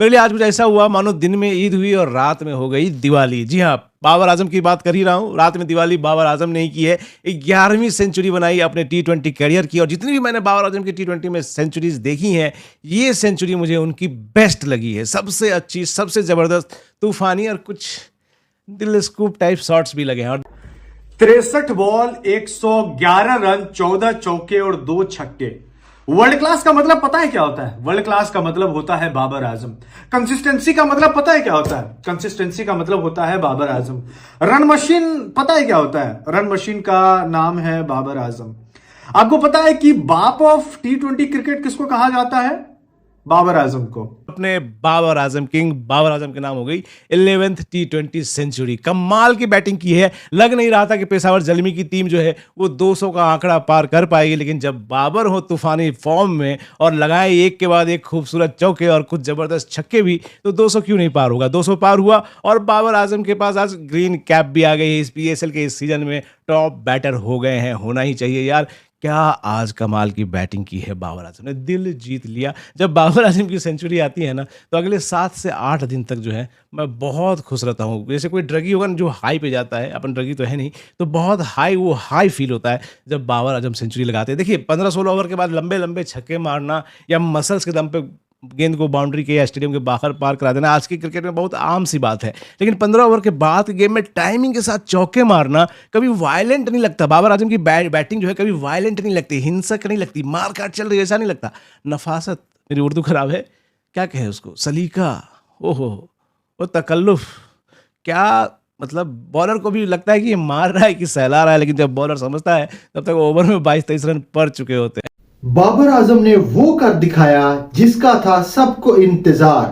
पहले आज कुछ ऐसा हुआ मानो दिन में ईद हुई और रात में हो गई दिवाली। जी हाँ, बाबर आजम की बात कर ही रहा हूँ। रात में दिवाली बाबर आजम ने ही की है। 11वीं सेंचुरी बनाई अपने टी20 करियर की, और जितनी भी मैंने बाबर आजम की टी20 में सेंचुरीज देखी हैं, ये सेंचुरी मुझे उनकी बेस्ट लगी है। सबसे अच्छी, सबसे जबरदस्त, तूफानी और कुछ दिल स्कूप टाइप शॉट्स भी लगे हैं। और 63 बॉल 111 रन 14 चौके और 2 छक्के। वर्ल्ड क्लास का मतलब पता है क्या होता है? वर्ल्ड क्लास का मतलब होता है बाबर आजम। कंसिस्टेंसी का मतलब पता है क्या होता है? कंसिस्टेंसी का मतलब होता है बाबर आजम। रन मशीन पता है क्या होता है? रन मशीन का नाम है बाबर आजम। आपको पता है कि बाप ऑफ टी20 क्रिकेट किसको कहा जाता है? बाबर आजम को। अपने बाबर आजम किंग बाबर आजम के नाम हो गई 11th टी20 सेंचुरी। कमाल की बैटिंग की है। लग नहीं रहा था कि पेशावर जलमी की टीम जो है वो 200 का आंकड़ा पार कर पाएगी, लेकिन जब बाबर हो तूफानी फॉर्म में और लगाए एक के बाद एक खूबसूरत चौके और कुछ जबरदस्त छक्के भी, तो 200 क्यों नहीं पार होगा। 200 पार हुआ और बाबर आजम के पास आज ग्रीन कैप भी आ गई है। इस PSL के इस सीजन में टॉप बैटर हो गए हैं, होना ही चाहिए यार। क्या आज कमाल की बैटिंग की है बाबर आजम ने, दिल जीत लिया। जब बाबर आजम की सेंचुरी आती है ना, तो अगले 7 से 8 दिन तक जो है मैं बहुत खुश रहता हूँ। जैसे कोई ड्रगी होगा ना जो हाई पे जाता है, अपन ड्रगी तो है नहीं, तो बहुत हाई, वो हाई फील होता है जब बाबर आजम सेंचुरी लगाते हैं। देखिए 15-16 ओवर के बाद लंबे लंबे छक्के मारना या मसल्स के दम पे गेंद को बाउंड्री के या स्टेडियम के बाहर पार करा देना आज की क्रिकेट में बहुत आम सी बात है, लेकिन 15 ओवर के बाद गेम में टाइमिंग के साथ चौके मारना कभी वायलेंट नहीं लगता। बाबर आजम की बैटिंग जो है कभी वायलेंट नहीं लगती, हिंसक नहीं लगती, मार काट चल रही है ऐसा नहीं लगता। नफासत, मेरी उर्दू खराब है, क्या कहे उसको, सलीका, ओहो, वो तकल्लुफ, क्या मतलब। बॉलर को भी लगता है कि ये मार रहा है कि सहला रहा है, लेकिन जब बॉलर समझता है तब तक ओवर में 22-23 रन पड़ चुके होते हैं। बाबर आजम ने वो कर दिखाया जिसका था सबको इंतजार।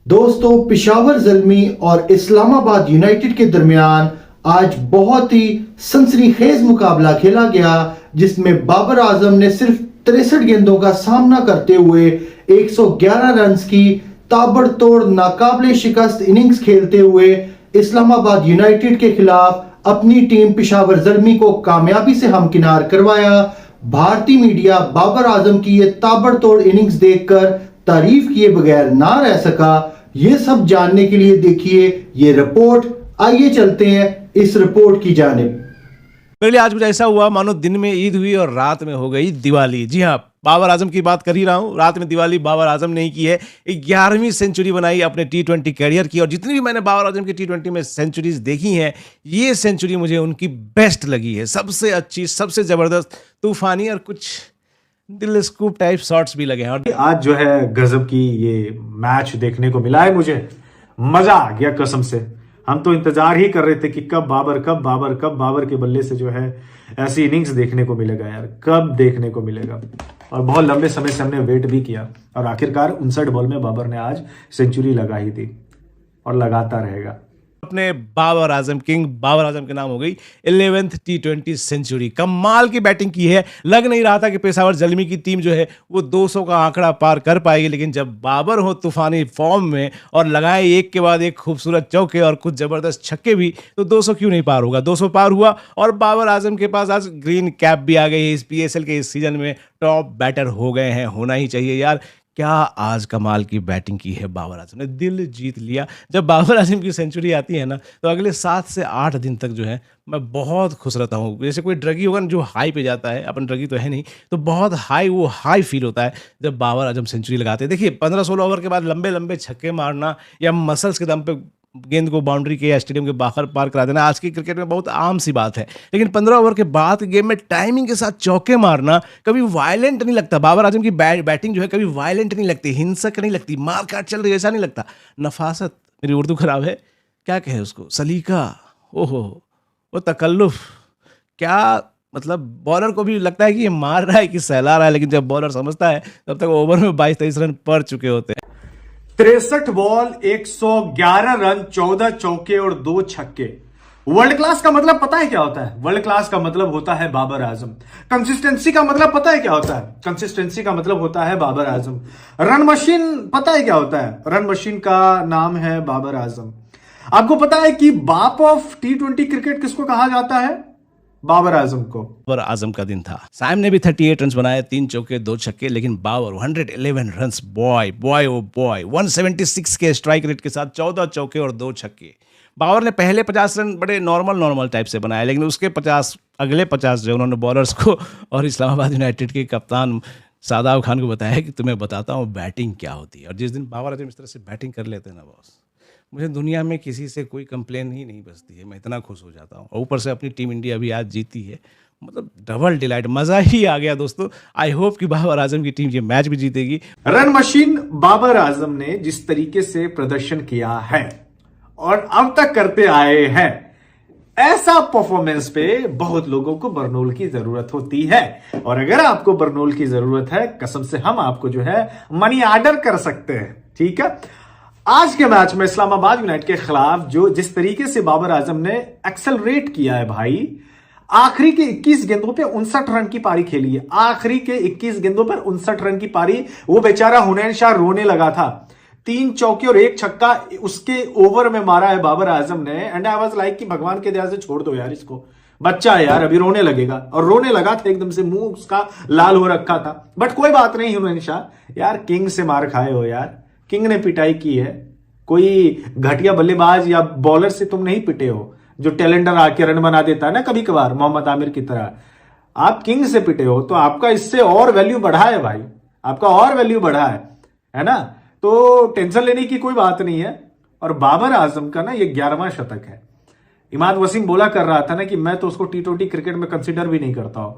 दोस्तों, पेशावर ज़ल्मी और इस्लामाबाद यूनाइटेड के दरमियान आज बहुत ही सनसनीखेज मुकाबला खेला गया, जिसमें बाबर आजम ने सिर्फ 63 गेंदों का सामना करते हुए 111 रन की ताबड़तोड़ नाकाबिले शिकस्त इनिंग्स खेलते हुए इस्लामाबाद यूनाइटेड के खिलाफ अपनी टीम पेशावर ज़ल्मी को कामयाबी से हमकिनार करवाया। भारतीय मीडिया बाबर आजम की ये ताबड़तोड़ इनिंग्स देखकर तारीफ किए बगैर ना रह सका। ये सब जानने के लिए देखिए ये रिपोर्ट। आइए चलते हैं इस रिपोर्ट की जानिब। पहले आज कुछ ऐसा हुआ मानो दिन में ईद हुई और रात में हो गई दिवाली। जी हाँ, बाबर आजम की बात कर ही रहा हूँ। रात में दिवाली बाबर आजम ने ही की है। 11वीं सेंचुरी बनाई अपने टी20 करियर की, और जितनी भी मैंने बाबर आजम की टी20 में सेंचुरीज देखी हैं, ये सेंचुरी मुझे उनकी बेस्ट लगी है। सबसे अच्छी, सबसे जबरदस्त, तूफानी और कुछ दिल स्कूप टाइप शॉट्स भी लगे हैं। और आज जो है गजब की ये मैच देखने को मिला है, मुझे मजा आ गया कसम से। हम तो इंतजार ही कर रहे थे कि कब बाबर के बल्ले से जो है ऐसी इनिंग्स देखने को मिलेगा यार, कब देखने को मिलेगा। और बहुत लंबे समय से हमने वेट भी किया, और आखिरकार 59 बॉल में बाबर ने आज सेंचुरी लगा ही दी और लगाता रहेगा। अपने बाबर आजम किंग बाबर आजम के नाम हो गई 11th टी20 सेंचुरी। कमाल की बैटिंग की है। लग नहीं रहा था कि पेशावर जलमी की टीम जो है वो 200 का आंकड़ा पार कर पाएगी, लेकिन जब बाबर हो तूफानी फॉर्म में और लगाए एक के बाद एक खूबसूरत चौके और कुछ जबरदस्त छक्के भी, तो 200 क्यों नहीं पार होगा। 200 पार हुआ और बाबर आजम के पास आज ग्रीन कैप भी आ गई है। इस PSL के इस सीजन में टॉप बैटर हो गए हैं, होना ही चाहिए यार। क्या आज कमाल की बैटिंग की है बाबर आजम ने, दिल जीत लिया। जब बाबर आजम की सेंचुरी आती है ना, तो अगले 7 से 8 दिन तक जो है मैं बहुत खुश रहता हूँ। जैसे कोई ड्रगी होगा ना जो हाई पे जाता है, अपन ड्रगी तो है नहीं, तो बहुत हाई, वो हाई फील होता है जब बाबर आजम सेंचुरी लगाते हैं। देखिए 15-16 ओवर के बाद लंबे लंबे छक्के मारना या मसल्स के दम पे गेंद को बाउंड्री के या स्टेडियम के बाहर पार करा देना आज की क्रिकेट में बहुत आम सी बात है, लेकिन 15 ओवर के बाद गेम में टाइमिंग के साथ चौके मारना कभी वायलेंट नहीं लगता। बाबर आजम की बैटिंग जो है कभी वायलेंट नहीं लगती, हिंसक नहीं लगती, मार काट चल रही है ऐसा नहीं लगता। नफासत, मेरी उर्दू खराब है, क्या कहे उसको, सलीका, ओहो, वो तकल्लुफ, क्या मतलब। बॉलर को भी लगता है कि ये मार रहा है कि सहला रहा है, लेकिन जब बॉलर समझता है तब तक ओवर में 22-23 रन पड़ चुके होते हैं। 63 बॉल 111 रन 14 चौके और 2 छक्के। वर्ल्ड क्लास का मतलब पता है क्या होता है? वर्ल्ड क्लास का मतलब होता है बाबर आजम। कंसिस्टेंसी का मतलब पता है क्या होता है? कंसिस्टेंसी का मतलब होता है बाबर आजम। रन मशीन पता है क्या होता है? रन मशीन का नाम है बाबर आजम। आपको पता है कि बाप ऑफ टी20 क्रिकेट किसको कहा जाता है? बाबर आजम को। बाबर आजम का दिन था। साइम ने भी 38 रन बनाए, 3 चौके 2 छक्के, लेकिन Babar 111 run, boy boy oh boy, 176 के स्ट्राइक रेट के साथ 14 चौके और 2 छक्के। बाबर ने पहले 50 रन बड़े नॉर्मल टाइप से बनाए, लेकिन उसके 50 अगले 50 जो उन्होंने बॉलर्स को और इस्लामाबाद यूनाइटेड के कप्तान शादाब खान को बताया कि तुम्हें बताता हूँ बैटिंग क्या होती है। और जिस दिन बाबर आजम इस तरह से बैटिंग कर लेते हैं ना बॉस, मुझे दुनिया में किसी से कोई कंप्लेन ही नहीं बचती है। मैं इतना खुश हो जाता हूँ। और ऊपर से अपनी टीम इंडिया भी आज जीती है, मतलब डबल डिलाइट, मज़ा ही आ गया दोस्तों। आई होप कि बाबर आजम की टीम ये मैच भी जीतेगी। रन मशीन बाबर आजम ने जिस तरीके से प्रदर्शन किया है और अब तक करते आए हैं, ऐसा परफॉर्मेंस पे बहुत लोगों को बरनोल की जरूरत होती है। और अगर आपको बरनोल की जरूरत है, कसम से हम आपको जो है मनी ऑर्डर कर सकते हैं, ठीक है। आज के मैच में इस्लामाबाद यूनाइटेड के खिलाफ जो जिस तरीके से बाबर आजम ने एक्सेलरेट किया है भाई, आखिरी के 21 गेंदों पे 59 रन की पारी खेली है। आखिरी के 21 गेंदों पर 59 रन की पारी। वो बेचारा हुनैन शाह रोने लगा था। 3 चौके और 1 छक्का उसके ओवर में मारा है बाबर आजम ने। एंड आई वाज लाइक कि भगवान के दया से छोड़ दो यार इसको, बच्चा है यार, अभी रोने लगेगा। और रोने लगा था एकदम से, मुंह उसका लाल हो रखा था। बट कोई बात नहीं हुनैन शाह, यार किंग से मार खाए हो यार, किंग ने पिटाई की है। कोई घटिया बल्लेबाज या बॉलर से तुम नहीं पिटे हो जो टैलेंडर आके रन बना देता है ना कभी कभार, मोहम्मद आमिर की तरह। आप किंग से पिटे हो, तो आपका इससे और वैल्यू बढ़ा है भाई, आपका और वैल्यू बढ़ा है ना। तो टेंशन लेने की कोई बात नहीं है। और बाबर आजम का ना ये 11वां शतक है। इमाद वसीम बोला कर रहा था ना कि मैं तो उसको T20 क्रिकेट में कंसिडर भी नहीं करता हूं।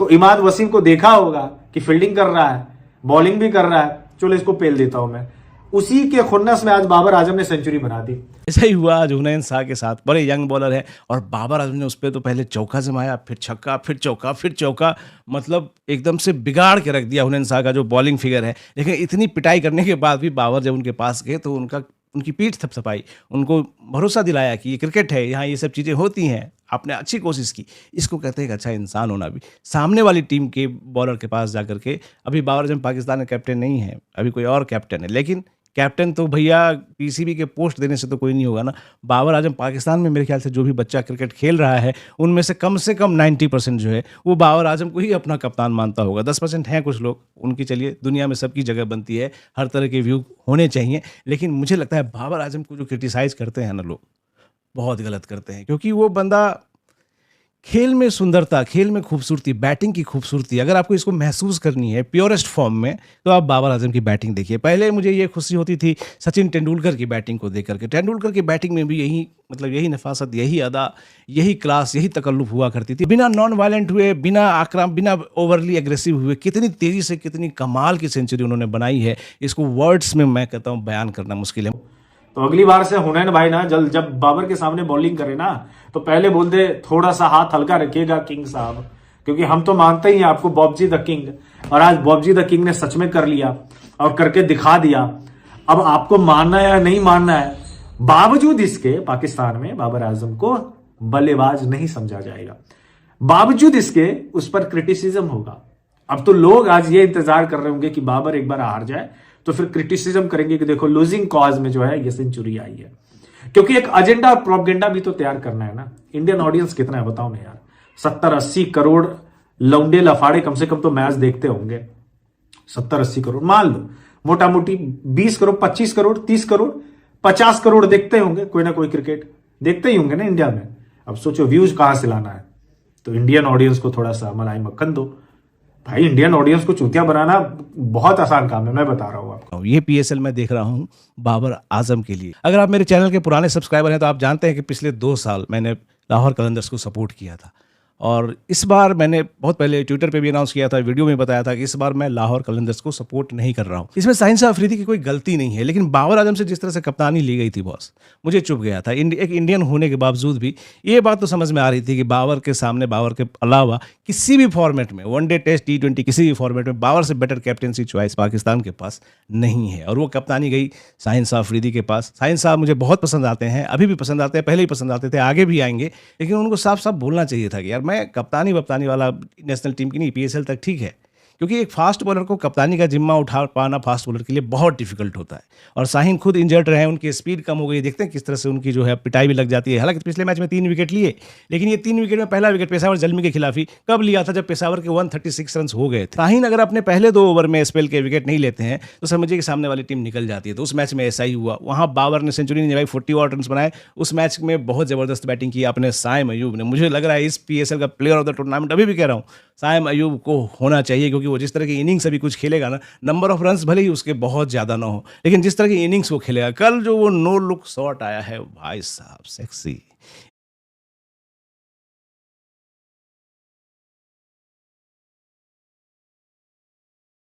तो इमाद वसीम को देखा होगा कि फील्डिंग कर रहा है, बॉलिंग भी कर रहा है, चलो इसको पेल देता हूं मैं। उसी के खुन्नस में आज बाबर आजम ने सेंचुरी बना दी। ऐसा ही हुआ आज हुनैन शाह के साथ। बड़े यंग बॉलर है और बाबर आजम ने उस पर तो पहले चौका जमाया, फिर छक्का, फिर चौका, फिर चौका, मतलब एकदम से बिगाड़ के रख दिया हुनैन शाह का जो बॉलिंग फिगर है। लेकिन इतनी पिटाई करने के बाद भी बाबर जब उनके पास गए तो उनकी पीठ थपथपाई, उनको भरोसा दिलाया कि ये क्रिकेट है, यहाँ ये सब चीज़ें होती हैं, आपने अच्छी कोशिश की। इसको कहते हैं एक अच्छा इंसान होना भी। सामने वाली टीम के बॉलर के पास जा करके, अभी बाबर आजम पाकिस्तान का कैप्टन नहीं है, अभी कोई और कैप्टन है, लेकिन कैप्टन तो भैया पीसीबी के पोस्ट देने से तो कोई नहीं होगा ना। बाबर आजम पाकिस्तान में मेरे ख्याल से जो भी बच्चा क्रिकेट खेल रहा है उनमें से कम 90% जो है वो बाबर आजम को ही अपना कप्तान मानता होगा। 10% हैं कुछ लोग, उनकी चलिए दुनिया में सबकी जगह बनती है, हर तरह के व्यू होने चाहिए। लेकिन मुझे लगता है बाबर आजम को जो क्रिटिसाइज़ करते हैं ना लोग, बहुत गलत करते हैं। क्योंकि वो बंदा खेल में सुंदरता, खेल में खूबसूरती, बैटिंग की खूबसूरती, अगर आपको इसको महसूस करनी है प्योरेस्ट फॉर्म में, तो आप बाबर आजम की बैटिंग देखिए। पहले मुझे ये खुशी होती थी सचिन तेंदुलकर की बैटिंग को देख करके। तेंदुलकर की बैटिंग में भी यही नफासत, यही अदा, यही क्लास, यही तकल्लुफ़ हुआ करती थी। बिना नॉन वायलेंट हुए, बिना ओवरली एग्रेसिव हुए, कितनी तेज़ी से, कितनी कमाल की सेंचुरी उन्होंने बनाई है, इसको वर्ड्स में मैं कहता हूँ बयान करना मुश्किल है। तो अगली बार से हुनैन भाई ना जब बाबर के सामने बॉलिंग करे ना, तो पहले बोल दे थोड़ा सा हाथ हल्का रखिएगा किंग साहब, क्योंकि हम तो मानते ही हैं आपको बॉबजी द किंग। और आज बॉबजी द किंग ने सच में कर लिया और करके दिखा दिया। अब आपको मानना है या नहीं मानना है, बावजूद इसके पाकिस्तान में बाबर आजम को बल्लेबाज नहीं समझा जाएगा। बावजूद इसके उस पर क्रिटिसिज्म होगा। अब तो लोग आज ये इंतजार कर रहे होंगे कि बाबर एक बार हार जाए तो फिर क्रिटिसिज्म करेंगे कि देखो लूजिंग कॉज में जो है ये सेंचुरी आई है। क्योंकि एक एजेंडा और प्रोपेगेंडा भी तो तैयार करना है ना। इंडियन ऑडियंस कितना है बताओ ना यार, 70-80 करोड़ लौंडे लफाड़े कम से कम तो मैच देखते होंगे। 70-80 करोड़ मान लो, मोटा मोटी 20 करोड़, 25 करोड़, 30 करोड़, 50 करोड़ देखते होंगे, कोई ना कोई क्रिकेट देखते ही होंगे ना इंडिया में। अब सोचो व्यूज कहां से लाना है, तो इंडियन ऑडियंस को थोड़ा सा मलाई मक्खन दो भाई। इंडियन ऑडियंस को चूतिया बनाना बहुत आसान काम है, मैं बता रहा हूं आपको। ये पीएसएल मैं देख रहा हूं बाबर आजम के लिए। अगर आप मेरे चैनल के पुराने सब्सक्राइबर हैं तो आप जानते हैं कि पिछले 2 साल मैंने लाहौर कलंदर्स को सपोर्ट किया था। और इस बार मैंने बहुत पहले ट्विटर पे भी अनाउंस किया था, वीडियो में बताया था कि इस बार मैं लाहौर कलंदर्स को सपोर्ट नहीं कर रहा हूँ। इसमें शाहीन शाह अफरीदी की कोई गलती नहीं है, लेकिन बाबर आजम से जिस तरह से कप्तानी ली गई थी बॉस, मुझे चुभ गया था। एक इंडियन होने के बावजूद भी ये बात तो समझ में आ रही थी कि बाबर के सामने, बाबर के अलावा किसी भी फॉर्मेट में, वनडे, टेस्ट, T20 किसी भी फॉर्मेट में बाबर से बेटर कैप्टनसी चॉइस पाकिस्तान के पास नहीं है। और वो कप्तानी गई शाहीन शाह अफरीदी के पास। शाहीन साहब मुझे बहुत पसंद आते हैं, अभी भी पसंद आते हैं, पहले ही पसंद आते थे, आगे भी आएंगे। लेकिन उनको साफ साफ बोलना चाहिए था कि यार मैं कप्तानी वाला नेशनल टीम की नहीं, पीएसएल तक ठीक है, क्योंकि एक फास्ट बॉलर को कप्तानी का जिम्मा उठा पाना फास्ट बॉलर के लिए बहुत डिफिकल्ट होता है। और शाहीन खुद इंजर्ड रहे, उनकी स्पीड कम हो गई, देखते हैं किस तरह से उनकी जो है पिटाई भी लग जाती है। हालांकि पिछले मैच में 3 विकेट लिए, लेकिन ये 3 विकेट में पहला विकेट पेशावर जल्मी के खिलाफ ही कब लिया था, जब पेशावर के 136 रन हो गए थे। शाहीन अगर अपने पहले 2 ओवर में स्पेल के विकेट नहीं लेते हैं तो समझिए कि सामने वाली टीम निकल जाती है। तो उस मैच में ऐसा ही हुआ, वहां बाबर ने सेंचुरी नहीं जमाई, 40 और रन बनाए। उस मैच में बहुत जबरदस्त बैटिंग की अपने साइम अयूब ने। मुझे लग रहा है इस पीएसएल का प्लेयर ऑफ द टूर्नामेंट अभी भी कह रहा हूं साइम अयूब को होना चाहिए, क्योंकि वो जिस तरह की इनिंग्स अभी कुछ खेलेगा ना, नंबर ऑफ रन्स भले ही उसके बहुत ज़्यादा ना हो, लेकिन जिस तरह की इनिंग्स वो खेलेगा, कल जो वो नो लुक शॉट आया है भाई साहब सेक्सी,